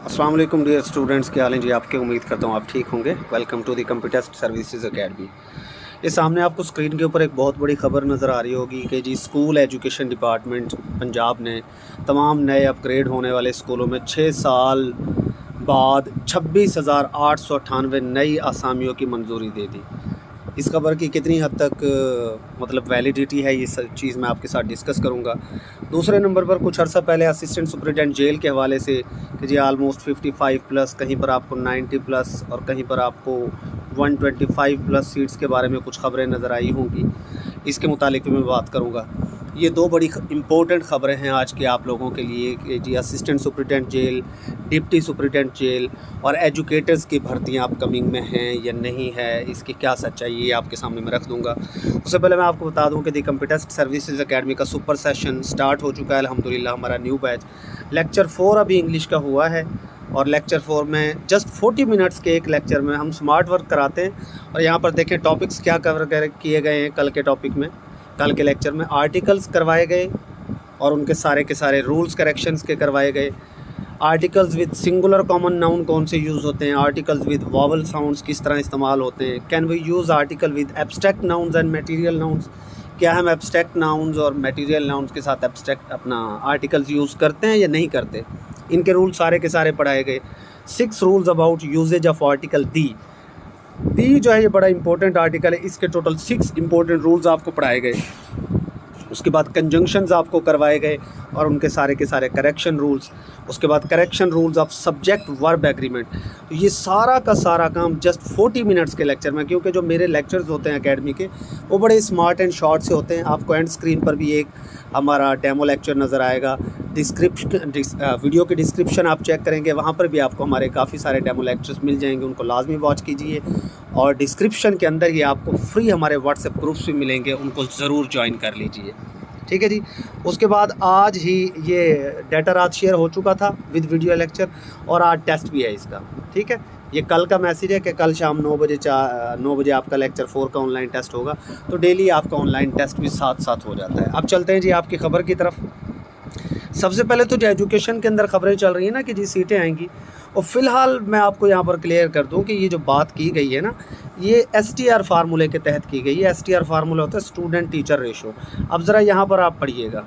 अस्सलाम वालेकुम dear students, क्या हाल है जी आपके। उम्मीद करता हूँ आप ठीक होंगे। Welcome to the computer services academy. ये सामने आपको स्क्रीन के ऊपर एक बहुत बड़ी खबर नज़र आ रही होगी कि जी स्कूल एजुकेशन डिपार्टमेंट पंजाब ने तमाम नए अपग्रेड होने वाले स्कूलों में 6 साल बाद 26,898 नई असामियों की मंजूरी दे दी। इस खबर की कितनी हद तक मतलब वैलिडिटी है, ये सब चीज़ मैं आपके साथ डिस्कस करूंगा। दूसरे नंबर पर कुछ अर्सा पहले असिस्टेंट सुपरिटेंडेंट जेल के हवाले से कि जी आलमोस्ट 55 प्लस, कहीं पर आपको 90 प्लस और कहीं पर आपको 125 प्लस सीट्स के बारे में कुछ खबरें नज़र आई होंगी। इसके मुतालिक भी मैं बात करूँगा। ये दो बड़ी इम्पोर्टेंट ख़बरें हैं आज के आप लोगों के लिए कि जी assistant superintendent jail, deputy superintendent jail और एजुकेटर्स की भर्तियां अपकमिंग में हैं या नहीं है, इसकी क्या सच्चाई ये आपके सामने मैं रख दूंगा। उससे पहले मैं आपको बता दूं कि दी कंप्यूटर सर्विसेज अकेडमी का सुपर सेशन स्टार्ट हो चुका है अल्हम्दुलिल्लाह। हमारा न्यू बैच लेक्चर 4 अभी इंग्लिश का हुआ है और लेक्चर 4 में जस्ट 40 मिनट्स के एक लेक्चर में हम स्मार्ट वर्क कराते हैं। और यहाँ पर देखें टॉपिक्स क्या कवर किए गए हैं। कल के टॉपिक में, कल के लेक्चर में आर्टिकल्स करवाए गए और उनके सारे के सारे रूल्स करेक्शंस के करवाए गए। Articles with singular common noun कौन से यूज़ होते हैं, आर्टिकल्स विद वॉवल साउंड्स किस तरह इस्तेमाल होते हैं, can we use article with abstract nouns and material nouns, क्या हम एब्स्ट्रैक्ट नाउन्स और मटेरियल नाउन्स के साथ एब्स्ट्रैक्ट अपना आर्टिकल्स यूज़ करते हैं या नहीं करते, इनके रूल सारे के सारे पढ़ाए गए। 6 rules about usages of article the जो है ये बड़ा इंपॉर्टेंट आर्टिकल है, इसके टोटल 6 इंपॉर्टेंट रूल्स आपको पढ़ाए गए। उसके बाद कंजंक्शंस आपको करवाए गए और उनके सारे के सारे करेक्शन रूल्स। उसके बाद correction rules of subject verb agreement. तो ये सारा का सारा काम जस्ट 40 मिनट्स के लेक्चर में, क्योंकि जो मेरे लेक्चर्स होते हैं एकेडमी के वो बड़े स्मार्ट एंड शॉर्ट से होते हैं। आपको एंड स्क्रीन पर भी एक हमारा डेमो लेक्चर नज़र आएगा। वीडियो के डिस्क्रिप्शन आप चेक करेंगे, वहाँ पर भी आपको हमारे काफ़ी सारे डेमो लेक्चर्स मिल जाएंगे, उनको लाजमी वॉच कीजिए। और डिस्क्रिप्शन के अंदर ही आपको फ्री हमारे व्हाट्सएप ग्रुप्स भी मिलेंगे, उनको ज़रूर ज्वाइन कर लीजिए, ठीक है जी। उसके बाद आज ही ये डाटा रात शेयर हो चुका था विद वीडियो लेक्चर और आज टेस्ट भी है इसका, ठीक है। ये कल का मैसेज है कि कल शाम 9 बजे आपका लेक्चर 4 का ऑनलाइन टेस्ट होगा। तो डेली आपका ऑनलाइन टेस्ट भी साथ साथ हो जाता है। अब चलते हैं जी आपकी खबर की तरफ। सबसे पहले तो जो एजुकेशन के अंदर खबरें चल रही हैं ना कि जी सीटें आएंगी, और फ़िलहाल मैं आपको यहाँ पर क्लियर कर दूँ कि ये जो बात की गई है ना, ये STR फार्मूले के तहत की गई है। STR फार्मूला होता है स्टूडेंट टीचर रेशो। अब ज़रा यहाँ पर आप पढ़िएगा,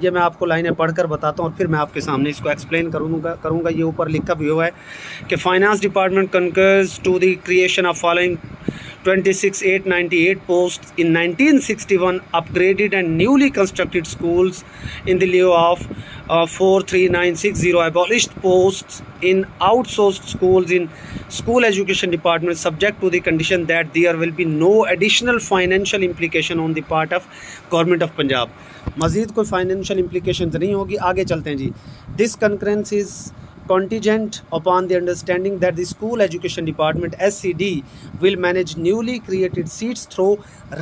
ये मैं आपको लाइनें पढ़कर बताता हूँ और फिर मैं आपके सामने इसको एक्सप्लेन करूँगा। ये ऊपर लिखा भी हुआ है कि finance department concurs to the creation of following 26,898 posts in 1961 upgraded and newly constructed schools in the lieu of 43960 abolished posts in outsourced schools in school education department, subject to the condition that there will be no additional financial implication on the part of government of Punjab। मज़ीद कोई financial implications नहीं होगी। आगे चलते हैं जी। This concurrence is contingent upon the understanding that the school education department SCD will manage newly created seats through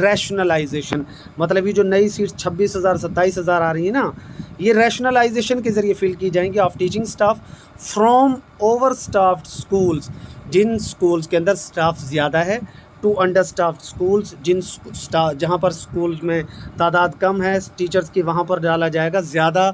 rationalization। मतलब ये जो नई सीट्स 26,000 27,000 आ रही है ना, ये रैशनलाइजेशन के ज़रिए फिल की जाएंगी of teaching staff from overstaffed schools, जिन स्कूल्स के अंदर स्टाफ ज़्यादा है, टू अंडर स्टाफ्ड स्कूल्स, जहाँ पर स्कूल्स में तादाद कम है टीचर्स की, वहाँ पर डाला जाएगा ज़्यादा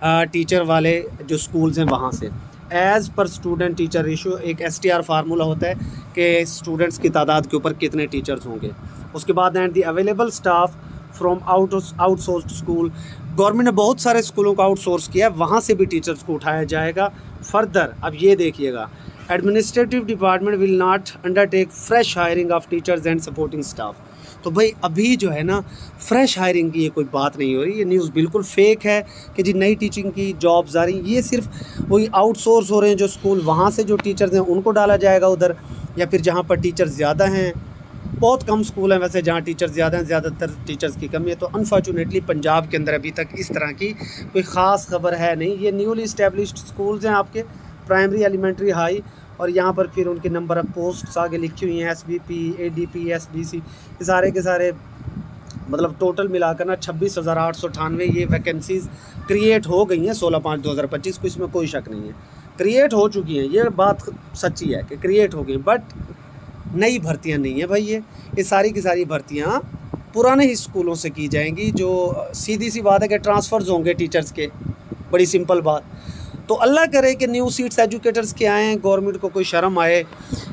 टीचर वाले जो स्कूल्स हैं वहाँ से। As per student teacher ratio, एक STR फार्मूला होता है कि स्टूडेंट्स की तादाद के ऊपर कितने टीचर्स होंगे। उसके बाद and the available staff from outsourced school. Government ने बहुत सारे स्कूलों को आउटसोर्स किया है, वहाँ से भी टीचर्स को उठाया जाएगा। फर्दर अब ये देखिएगा, administrative department will not undertake fresh hiring of teachers and supporting staff. तो भाई अभी जो है ना फ्रेश हायरिंग की ये कोई बात नहीं हो रही। ये न्यूज़ बिल्कुल फेक है कि जी नई टीचिंग की जॉब्स आ रही। ये सिर्फ वही आउटसोर्स हो रहे हैं जो स्कूल, वहाँ से जो टीचर्स हैं उनको डाला जाएगा उधर, या फिर जहाँ पर टीचर्स ज़्यादा हैं। बहुत कम स्कूल हैं वैसे जहाँ टीचर्स ज़्यादा हैं, ज़्यादातर टीचर्स की कमी है। तो अनफॉर्चुनेटली पंजाब के अंदर अभी तक इस तरह की कोई ख़ास खबर है नहीं। ये न्यूली इस्टेब्लिश्ड स्कूल्स हैं आपके, प्राइमरी, एलिमेंट्री, हाई, और यहाँ पर फिर उनके नंबर ऑफ़ पोस्ट्स आगे लिखी हुई हैं, SBP, ADP, SBC, ये सारे के सारे मतलब टोटल मिलाकर ना 26,898 ये वैकेंसीज़ क्रिएट हो गई हैं 16/5/2025 को। इसमें कोई शक नहीं है, क्रिएट हो चुकी हैं, ये बात सच्ची है कि क्रिएट हो गई। बट नई भर्तियाँ नहीं है भाई, ये सारी की सारी भर्तियाँ पुराने ही स्कूलों से की जाएंगी। जो सीधी सी बात है कि ट्रांसफ़र्स होंगे टीचर्स के, बड़ी सिंपल बात। तो अल्लाह करे कि न्यू सीट्स एजुकेटर्स के आएँ, गवर्नमेंट को कोई शर्म आए,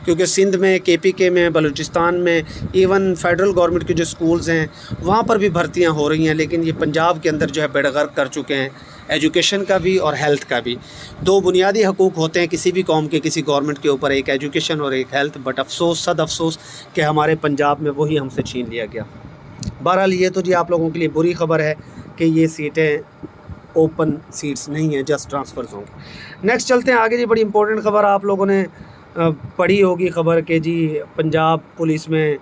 क्योंकि सिंध में, KPK में, बलूचिस्तान में, इवन फेडरल गवर्नमेंट के जो स्कूल्स हैं वहाँ पर भी भर्तियाँ हो रही हैं, लेकिन ये पंजाब के अंदर जो है बेड़गर्क कर चुके हैं एजुकेशन का भी और हेल्थ का भी। दो बुनियादी हकूक़ होते हैं किसी भी कौम के, किसी गवर्नमेंट के ऊपर, एक एजुकेशन और एक हेल्थ, बट अफसोस, सद अफसोस कि हमारे पंजाब में वही हमसे छीन लिया गया। बहरहाल ये तो जी आप लोगों के लिए बुरी ख़बर है कि ये सीटें ओपन सीट्स नहीं हैं, जस्ट ट्रांसफ़र्स होंगे। नेक्स्ट चलते हैं आगे जी। बड़ी इंपॉर्टेंट ख़बर आप लोगों ने पढ़ी होगी ख़बर कि जी पंजाब पुलिस में,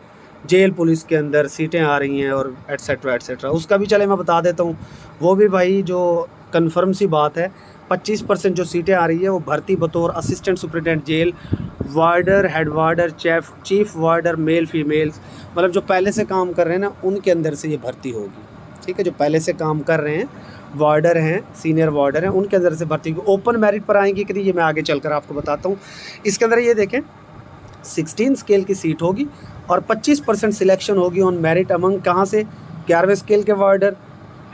जेल पुलिस के अंदर सीटें आ रही हैं और एट्सेट्रा एट्सेट्रा। उसका भी चले मैं बता देता हूँ, वो भी भाई जो कन्फर्म सी बात है। 25% जो सीटें आ रही है वो भर्ती बतौर assistant superintendent jail, वार्डर, head वार्डर, chief वार्डर, mail females, मतलब जो पहले से काम कर रहे हैं ना उनके अंदर से ये भर्ती होगी। ठीक है, जो पहले से काम कर रहे हैं, वार्डर हैं, सीनियर वार्डर हैं, उनके अंदर से भर्ती होगी। ओपन मेरिट पर आएंगी कि नहीं ये मैं आगे चलकर आपको बताता हूँ। इसके अंदर ये देखें 16 स्केल की सीट होगी और 25% सिलेक्शन होगी ऑन मेरिट अमंग, कहाँ से, 11वें स्केल के वार्डर,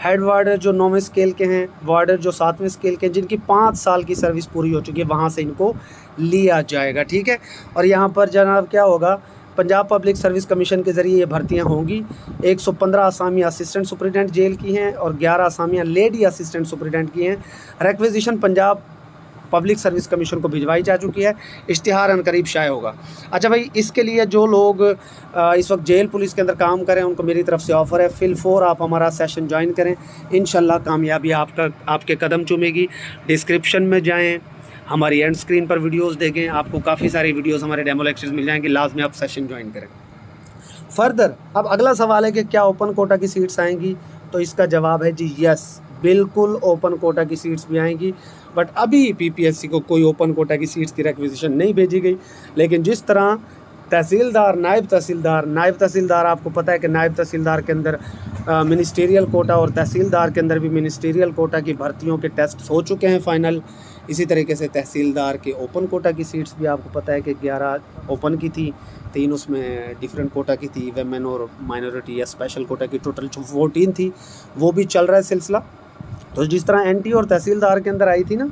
हेड वार्डर जो 9वें स्केल के हैं, वार्डर जो 7वें स्केल के हैं, जिनकी 5 साल की सर्विस पूरी हो चुकी है, वहाँ से इनको लिया जाएगा। ठीक है, और यहाँ पर जनाब क्या होगा, पंजाब पब्लिक सर्विस कमीशन के ज़रिए ये भर्तियाँ होंगी। 115 असामियाँ असिस्टेंट सुपरिटेंडेंट जेल की हैं और 11 असामियाँ लेडी असिस्टेंट सुपरिटेंडेंट की हैं। Requisition Punjab public service commission को भिजवाई जा चुकी है, इश्तिहार अनकरीब शाये होगा। अच्छा भाई, इसके लिए जो लोग इस वक्त जेल पुलिस के अंदर काम करें उनको मेरी तरफ से ऑफ़र है, फिल 4 आप हमारा सेशन ज्वाइन करें, इंशाल्लाह कामयाबी आपके कदम चूमेगी। डिस्क्रिप्शन में जाएँ, हमारी एंड स्क्रीन पर वीडियोस देखें, आपको काफ़ी सारी वीडियोस हमारे डेमो लेक्चर्स मिल जाएंगे, लाजमी आप सेशन ज्वाइन करें। फर्दर अब अगला सवाल है कि क्या ओपन कोटा की सीट्स आएंगी, तो इसका जवाब है जी यस, बिल्कुल ओपन कोटा की सीट्स भी आएंगी। बट अभी PPSC को कोई ओपन कोटा की सीट्स की रिक्वेजिशन नहीं भेजी गई, लेकिन जिस तरह तहसीलदार, नायब तहसीलदार आपको पता है कि नायब तहसीलदार के अंदर मिनिस्टीरियल कोटा और तहसीलदार के अंदर भी मिनिस्टीरियल कोटा की भर्तियों के टेस्ट हो चुके हैं फ़ाइनल। इसी तरीके से तहसीलदार के ओपन कोटा की सीट्स भी आपको पता है कि 11 ओपन की थी, 3 उसमें डिफरेंट कोटा की थी, वेमेन और माइनॉरिटी या स्पेशल कोटा की टोटल 14 थी, वो भी चल रहा है सिलसिला। तो जिस तरह NT और तहसीलदार के अंदर आई थी ना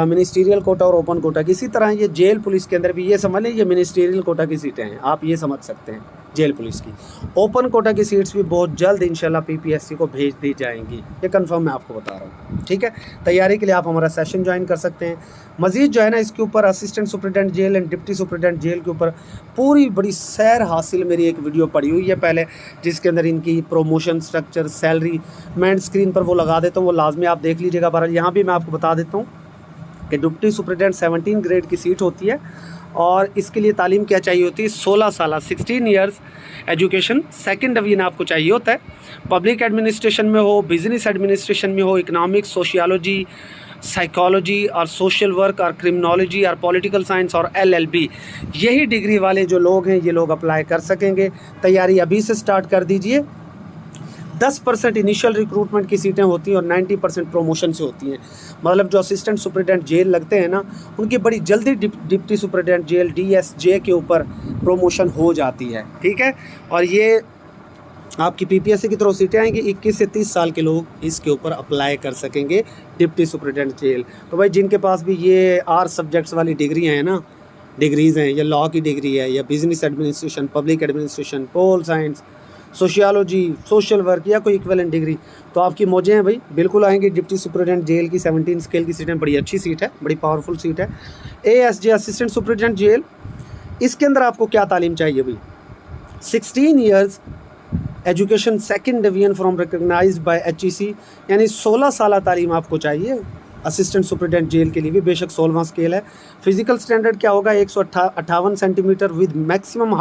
मिनिस्टीरियल कोटा और ओपन कोटा की, इसी तरह ये जेल पुलिस के अंदर भी ये समझ लें ये मिनिस्टीरियल कोटा की सीटें हैं, आप ये समझ सकते हैं जेल पुलिस की। ओपन कोटा की सीट्स भी बहुत जल्द इंशाल्लाह PPSC को भेज दी जाएंगी, ये कंफर्म मैं आपको बता रहा हूँ। ठीक है, तैयारी के लिए आप हमारा सेशन ज्वाइन कर सकते हैं। मज़ीद जो है ना इसके ऊपर assistant superintendent jail and deputy superintendent jail के ऊपर पूरी बड़ी सैर हासिल मेरी एक वीडियो पड़ी हुई है पहले, जिसके अंदर इनकी प्रोमोशन स्ट्रक्चर, सैलरी मैं स्क्रीन पर वो लगा देता हूँ, वो लाजमी आप देख लीजिएगा। बहरहाल यहाँ भी मैं आपको बता देता हूँ कि डिप्टी सुपरिटेंडेंट 17 ग्रेड की सीट होती है और इसके लिए तालीम क्या चाहिए होती है, 16 साल 16 ईयर्स एजुकेशन, सेकंड डिवीजन आपको चाहिए होता है। पब्लिक एडमिनिस्ट्रेशन में हो, बिजनेस एडमिनिस्ट्रेशन में हो, इकोनॉमिक्स, सोशियोलॉजी, साइकोलॉजी और सोशल वर्क और क्रिमिनोलॉजी और पॉलिटिकल साइंस और LLB, यही डिग्री वाले जो लोग हैं ये लोग अप्लाई कर सकेंगे। तैयारी अभी से स्टार्ट कर दीजिए। 10% इनिशियल रिक्रूटमेंट की सीटें होती हैं और 90% प्रमोशन से होती हैं। मतलब जो असिस्टेंट सुपरिटेंडेंट जेल लगते हैं ना उनकी बड़ी जल्दी डिप्टी सुपरिटेंडेंट जेल DSJ के ऊपर प्रमोशन हो जाती है। ठीक है, और ये आपकी PPSC की तरफ सीटें आएंगी। 21 से 30 साल के लोग इसके ऊपर अप्लाई कर सकेंगे डिप्टी सुपरिटेंडेंट जेल। तो भाई जिनके पास भी ये 8 सब्जेक्ट्स वाली डिग्रियाँ हैं ना, डिग्रीज़ हैं, या लॉ की डिग्री है या business administration, public administration, pol science, sociology, social work या कोई इक्विवेलेंट डिग्री, तो आपकी मौजें हैं भाई, बिल्कुल आएंगी। डिप्टी सुपरिटेंडेंट जेल की 17 स्केल की सीटें, बड़ी अच्छी सीट है, बड़ी पावरफुल सीट है। ASJ असिस्टेंट सुपरिटेंडेंट जेल, इसके अंदर आपको क्या तालीम चाहिए भाई, 16 years education, second division from recognised by HEC, यानी 16 साल तालीम आपको चाहिए असिस्टेंट सुपरिटेंडेंट जेल के लिए भी, बेशक 16वां स्केल है। फिजिकल स्टैंडर्ड क्या होगा, 158 सेंटीमीटर विद मैक्सिमम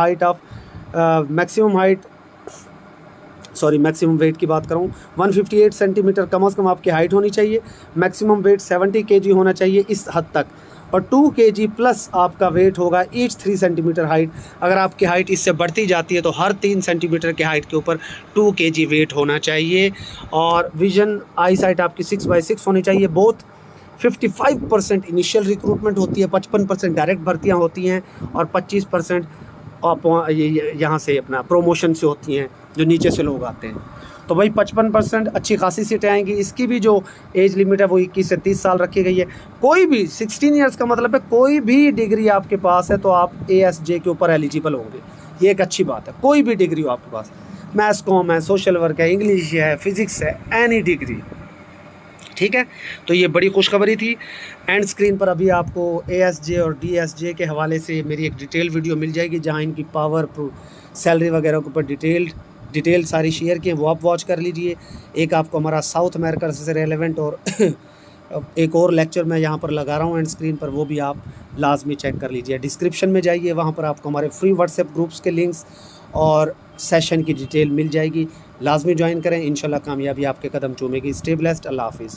वेट की बात करूँ 158 सेंटीमीटर कम से कम आपकी हाइट होनी चाहिए। मैक्सिमम वेट 70 kg होना चाहिए इस हद तक, और 2 kg प्लस आपका वेट होगा ईच 3 सेंटीमीटर हाइट। अगर आपकी हाइट इससे बढ़ती जाती है तो हर 3 सेंटीमीटर के हाइट के ऊपर 2 kg वेट होना चाहिए। और विजन आई साइट आपकी 6/6 होनी चाहिए। बोथ 55% इनिशियल रिक्रूटमेंट होती है, 55% डायरेक्ट भर्तियाँ होती हैं और 25% आप यहाँ से अपना प्रोमोशन से होती हैं जो नीचे से लोग आते हैं। तो भाई 55% अच्छी खासी सीटें आएंगी। इसकी भी जो एज लिमिट है वो 21 से 30 साल रखी गई है। कोई भी 16 ईयर्स का मतलब है कोई भी डिग्री आपके पास है तो आप ASJ के ऊपर एलिजिबल होंगे। ये एक अच्छी बात है, कोई भी डिग्री हो आपके पास, मैथ्स कॉम है, सोशल वर्क है, इंग्लिश है, फिजिक्स है, एनी डिग्री, ठीक है। तो ये बड़ी खुशखबरी थी। एंड स्क्रीन पर अभी आपको ASJ और DSJ के हवाले से मेरी एक डिटेल वीडियो मिल जाएगी, जहाँ इनकी पावर, सैलरी वगैरह के ऊपर डिटेल सारी शेयर की है, वो आप वॉच कर लीजिए। एक आपको हमारा साउथ अमेरिका से रेलेवेंट और एक और लेक्चर मैं यहाँ पर लगा रहा हूँ एंड स्क्रीन पर, वो भी आप लाजमी चेक कर लीजिए। डिस्क्रिप्शन में जाइए, वहाँ पर आपको हमारे फ्री व्हाट्सएप ग्रुप्स के लिंक्स और सेशन की डिटेल मिल जाएगी। लाजमी ज्वाइन करें, इंशाल्लाह कामयाबी आपके कदम चूमेगी। स्टे ब्लेस्ड, अल्लाह हाफिज़।